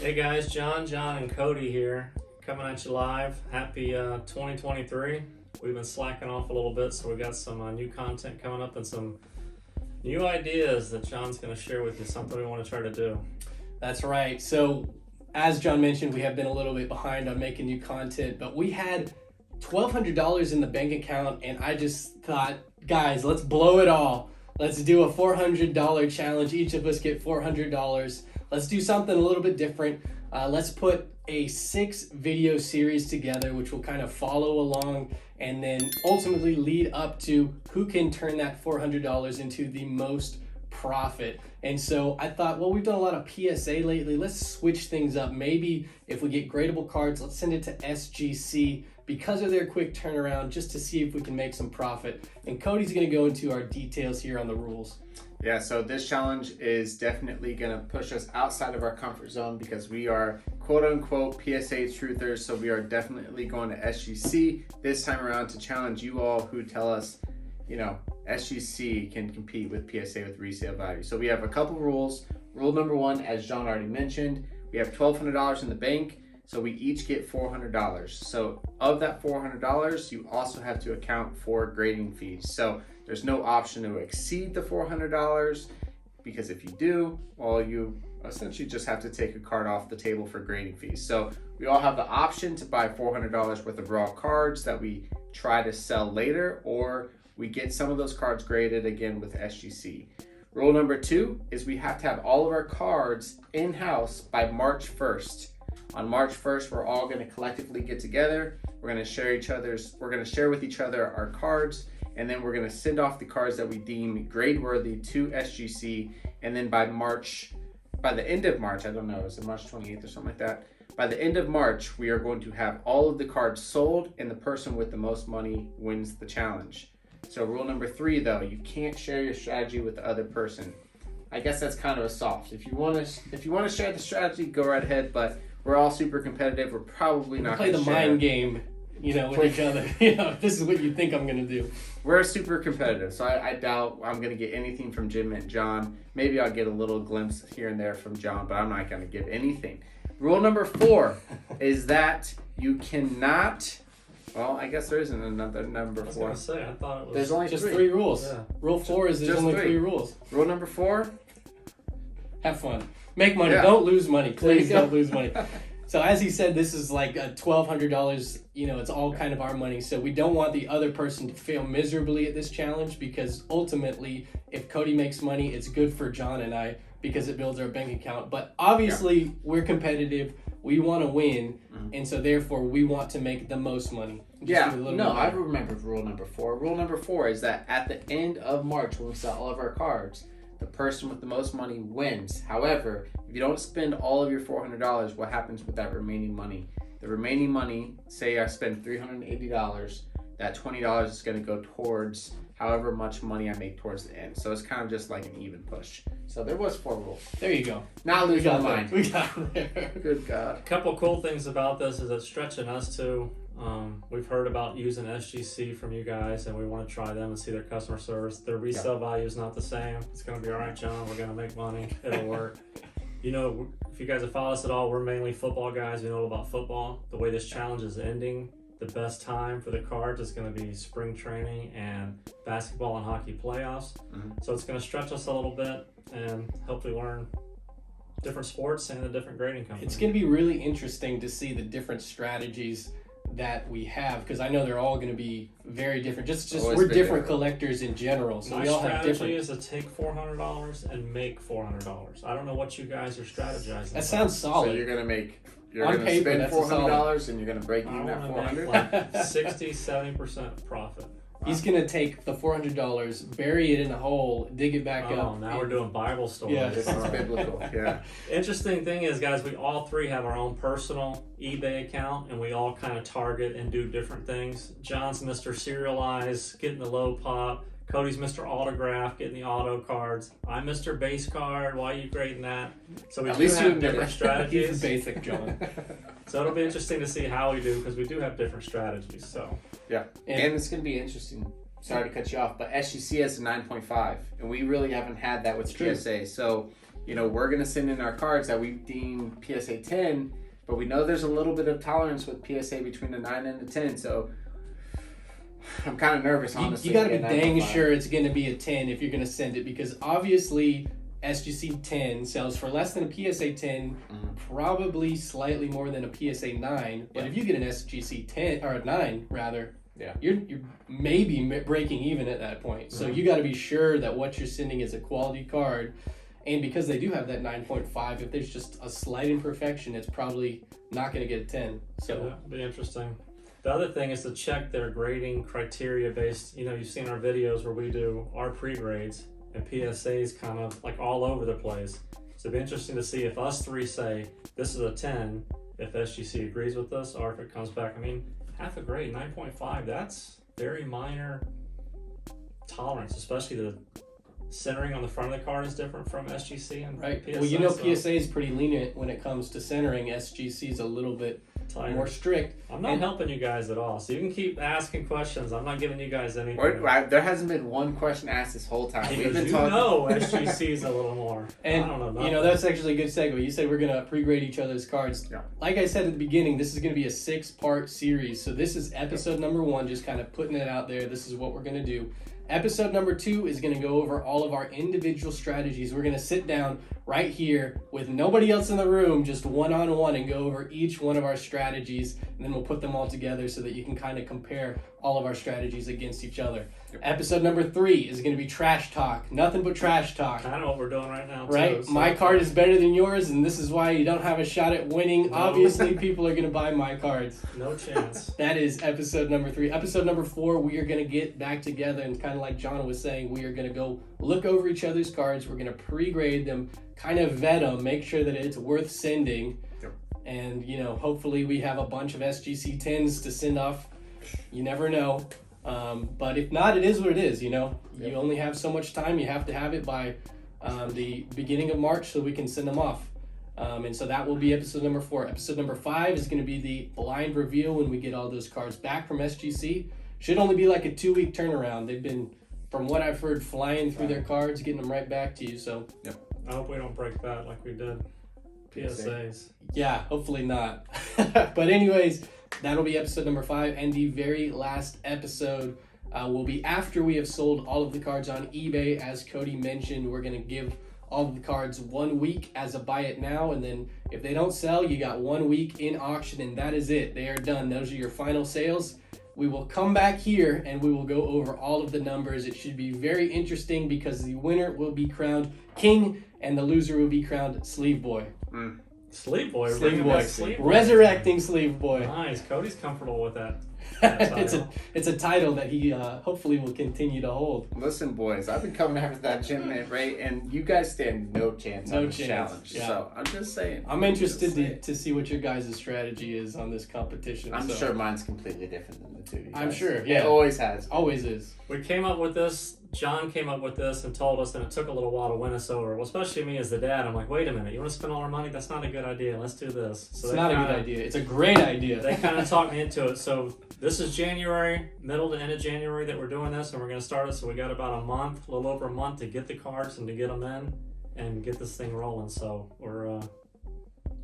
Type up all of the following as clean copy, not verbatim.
Hey guys, John, and Cody here, coming at you live. Happy 2023. We've been slacking off a little bit, so we've got some new content coming up and some new ideas that John's going to share with you, something we want to try to do. That's right. So, as John mentioned, we have been a little bit behind on making new content, but we had $1,200 in the bank account, and I just thought, guys, let's blow it all. Let's do a $400 challenge. Each of us get $400. Let's do something a little bit different. Let's put a 6-video series together, which will kind of follow along and then ultimately lead up to who can turn that $400 into the most profit. And so I thought, well, we've done a lot of PSA lately. Let's switch things up. Maybe if we get gradable cards, let's send it to SGC because of their quick turnaround, just to see if we can make some profit. And Cody's going to go into our details here on the rules. Yeah, so this challenge is definitely going to push us outside of our comfort zone because we are quote unquote PSA truthers. So we are definitely going to SGC this time around to challenge you all who tell us, you know, SGC can compete with PSA with resale value. So we have a couple rules. Rule number 1, as John already mentioned, we have $1,200 in the bank. So we each get $400. So of that $400, you also have to account for grading fees. So there's no option to exceed the $400 because if you do, well, you essentially just have to take a card off the table for grading fees. So we all have the option to buy $400 worth of raw cards that we try to sell later, or we get some of those cards graded again with SGC. Rule number 2 is we have to have all of our cards in-house by March 1st. On March 1st, we're all going to collectively get together. We're going to share with each other our cards, and then we're going to send off the cards that we deem grade worthy to SGC. And then by the end of March, I don't know, is it March 28th or something like that? By the end of March, we are going to have all of the cards sold, and the person with the most money wins the challenge. So rule number 3, though, you can't share your strategy with the other person. I guess that's kind of a soft. If you want to share the strategy, go right ahead, but we're all super competitive. We're probably not going to play the mind game, with each other. This is what you think I'm going to do. We're super competitive, so I doubt I'm going to get anything from Jim and John. Maybe I'll get a little glimpse here and there from John, but I'm not going to give anything. Rule number 4 is that you cannot. Well, I guess there isn't another number 4. I was going to say, I thought it was. There's only just 3. 3 rules. Yeah. Rule 4 is there's only 3 rules. Rule number 4. Have fun. Make money. Yeah. Don't lose money. Please don't lose money. So as he said, this is like a $1,200, it's all kind of our money. So we don't want the other person to fail miserably at this challenge because ultimately, if Cody makes money, it's good for John and I because it builds our bank account. But obviously, we're competitive. We want to win. And so therefore, we want to make the most money. I remember rule number 4. Rule number 4 is that at the end of March, when we sell all of our cards, the person with the most money wins. However, if you don't spend all of your $400, what happens with that remaining money? The remaining money, say I spend $380, that $20 is going to go towards however much money I make towards the end. So it's kind of just like an even push. So there was 4 rules. There you go. Now lose my mind. We got there. Good God. A couple cool things about this is it's stretching us too. We've heard about using SGC from you guys, and we want to try them and see their customer service. Their resale value is not the same. It's going to be all right, John. We're going to make money. It'll work. If you guys have followed us at all, we're mainly football guys. We know all about football. The way this challenge is ending, the best time for the cards is going to be spring training and basketball and hockey playoffs. So it's going to stretch us a little bit and hopefully learn different sports and a different grading company. It's going to be really interesting to see the different strategies that we have because I know they're all going to be very different. We're different collectors in general, so we all have different. My strategy is to take $400 and make $60. I don't know what you guys are strategizing. That sounds solid. So you're going On to paper, spend that's $400 and you're going to break even at $400. 60-70% profit. He's going to take the $400, bury it in a hole, dig it back up. Now we're doing Bible stories. Yeah. This is biblical. Yeah. Interesting thing is, guys, we all 3 have our own personal eBay account, and we all kind of target and do different things. John's Mr. Serialize, getting the low pop. Cody's Mr. Autograph, getting the auto cards. I'm Mr. Base Card. Why are you grading that? So we do have different strategies. He's basic, John. So it'll be interesting to see how we do because we do have different strategies. So yeah, and it's going to be interesting. Sorry to cut you off, but SGC has a 9.5, and we really haven't had that with PSA. So we're going to send in our cards that we deem PSA 10, but we know there's a little bit of tolerance with PSA between the 9 and the 10. So I'm kind of nervous, honestly. You got to be dang sure it's going to be a 10 if you're going to send it, because obviously SGC 10 sells for less than a PSA 10, probably slightly more than a PSA 9. But if you get an SGC 10 or a 9 rather, you're maybe breaking even at that point. So you got to be sure that what you're sending is a quality card. And because they do have that 9.5, if there's just a slight imperfection, it's probably not going to get a 10. So that'd be interesting. The other thing is to check their grading criteria based. You've seen our videos where we do our pre-grades, and PSA's kind of like all over the place. So it'd be interesting to see if us three say this is a 10, if SGC agrees with us, or if it comes back. I mean, half a grade, 9.5, that's very minor tolerance, especially the centering on the front of the card is different from SGC and PSA. Well, PSA is pretty lenient when it comes to centering. SGC is a little bit more strict. I'm not helping you guys at all, so you can keep asking questions. I'm not giving you guys anything. There hasn't been one question asked this whole time. We've been talking. SGC is a little more. And I don't know. That's actually a good segue. You said we're gonna pre-grade each other's cards. Yeah. Like I said at the beginning, this is gonna be a 6-part series. So this is episode number 1, just kind of putting it out there. This is what we're gonna do. Episode number 2 is going to go over all of our individual strategies. We're going to sit down right here with nobody else in the room, just one-on-one, and go over each one of our strategies, and then we'll put them all together so that you can kind of compare all of our strategies against each other. Yep. Episode number 3 is going to be trash talk. Nothing but trash talk. Kind of what we're doing right now, right? Too, so. My card is better than yours, and this is why you don't have a shot at winning. No. Obviously, people are going to buy my cards. No chance. That is episode number 3. Episode number 4, we are going to get back together, and kind of like John was saying, we are going to go look over each other's cards. We're going to pre-grade them, kind of vet them, make sure that it's worth sending. Yep. And, hopefully we have a bunch of SGC 10s to send off. You never know. But if not, it is what it is, You only have so much time. You have to have it by the beginning of March so we can send them off. And so that will be episode number 4. Episode number 5 is going to be the blind reveal when we get all those cards back from SGC. Should only be like a 2-week turnaround. They've been, from what I've heard, flying through their cards, getting them right back to you. So I hope we don't break that like we did PSAs. Yeah, hopefully not. But anyways, that'll be episode number 5, and the very last episode will be after we have sold all of the cards on eBay. As Cody mentioned, we're going to give all of the cards 1 week as a buy it now, and then if they don't sell, you got 1 week in auction, and that is it. They are done. Those are your final sales. We will come back here and we will go over all of the numbers. It should be very interesting because the winner will be crowned king and the loser will be crowned sleeve boy. Sleeve boy, resurrecting sleeve boy. Nice. Cody's comfortable with that. It's a title that he hopefully will continue to hold. Listen, boys, I've been coming after that gym man, right? And you guys stand no chance on this challenge. Yeah. So I'm just saying. I'm interested to see what your guys' strategy is on this competition. I'm sure mine's completely different than the two of you guys. I'm sure. Yeah, it always has. Always is. We came up with this. John came up with this and told us, and it took a little while to win us over. Well, especially me as the dad. I'm like, wait a minute, you want to spend all our money? That's not a good idea. Let's do this. So it's not a good idea. It's a great idea. They kind of talked me into it. So this is January, middle to end of January that we're doing this, and we're going to start it. So we got about a month, a little over a month to get the cards and to get them in and get this thing rolling. So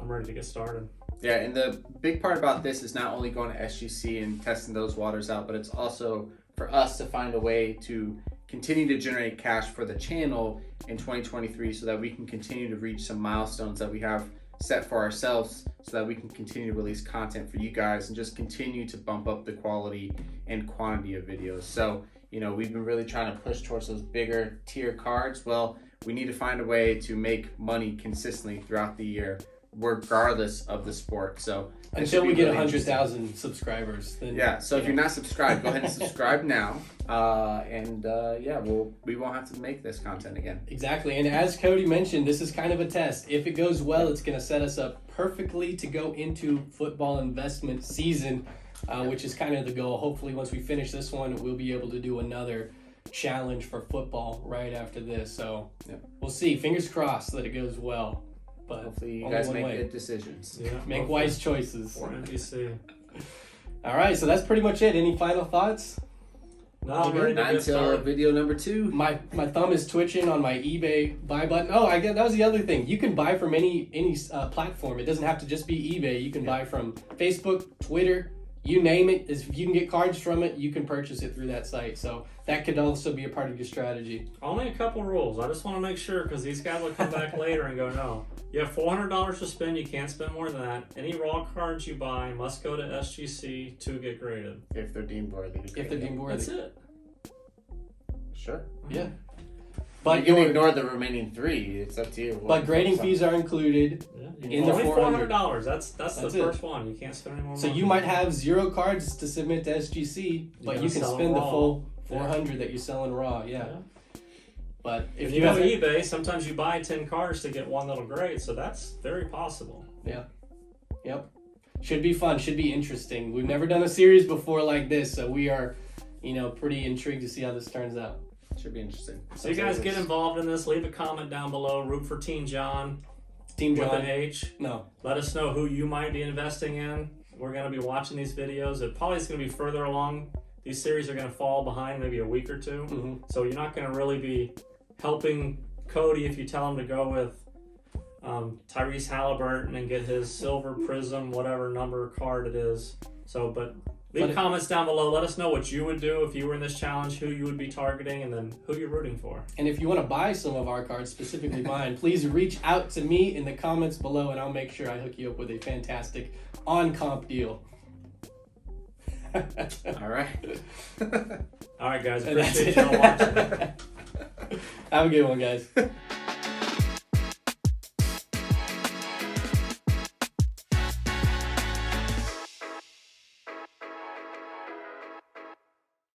I'm ready to get started. Yeah, and the big part about this is not only going to SGC and testing those waters out, but it's also for us to find a way to continue to generate cash for the channel in 2023 so that we can continue to reach some milestones that we have set for ourselves so that we can continue to release content for you guys and just continue to bump up the quality and quantity of videos. So, we've been really trying to push towards those bigger tier cards. Well, we need to find a way to make money consistently throughout the year, regardless of the sport. So until we get 100,000 subscribers, then so if you're not subscribed, go ahead and subscribe now. We won't have to make this content again. Exactly. And as Cody mentioned, this is kind of a test. If it goes well, it's going to set us up perfectly to go into football investment season, which is kind of the goal. Hopefully, once we finish this one, we'll be able to do another challenge for football right after this. So we'll see. Fingers crossed that it goes well. But hopefully you guys make good decisions. Yeah, make wise choices. For NBC. All right, so that's pretty much it. Any final thoughts? No, All I'm good. ready to Not get until started. video number 2. My thumb is twitching on my eBay buy button. Oh, I get that was the other thing. You can buy from any platform. It doesn't have to just be eBay. You can buy from Facebook, Twitter, you name it. If you can get cards from it, you can purchase it through that site. So that could also be a part of your strategy. Only a couple rules. I just want to make sure because these guys will come back later and go, no. You have $400 to spend. You can't spend more than that. Any raw cards you buy must go to SGC to get graded. If they're deemed worthy. If they're deemed worthy. That's it. Sure. Yeah. But But you can ignore the remaining 3. It's up to you. But grading fees are included. Yeah. In the Only $400. $400. That's the That's it. first one. You can't spend any more So money. you might have 0 cards to submit to SGC, but gotta you can sell 'em spend the raw. full 400 that you're selling raw. Yeah. But If if you you go have to eBay, sometimes you buy 10 cards to get one that'll grade, so that's very possible. Yep. Should be fun. Should be interesting. We've never done a series before like this, so we are, pretty intrigued to see how this turns out. Should be interesting. So you guys get involved in this. Leave a comment down below. Root for Team John Team with John. an H. No. Let us know who you might be investing in. We're going to be watching these videos. It probably is going to be further along. These series are going to fall behind maybe a week or 2. Mm-hmm. So you're not going to really be helping Cody if you tell him to go with Tyrese Halliburton and get his silver prism, whatever number card it is. So, but leave comments down below. Let us know what you would do if you were in this challenge, who you would be targeting, and then who you're rooting for. And if you want to buy some of our cards, specifically mine, please reach out to me in the comments below, and I'll make sure I hook you up with a fantastic on-comp deal. All right. All right, guys. And that's Appreciate it. y'all watching. Have a good one, guys.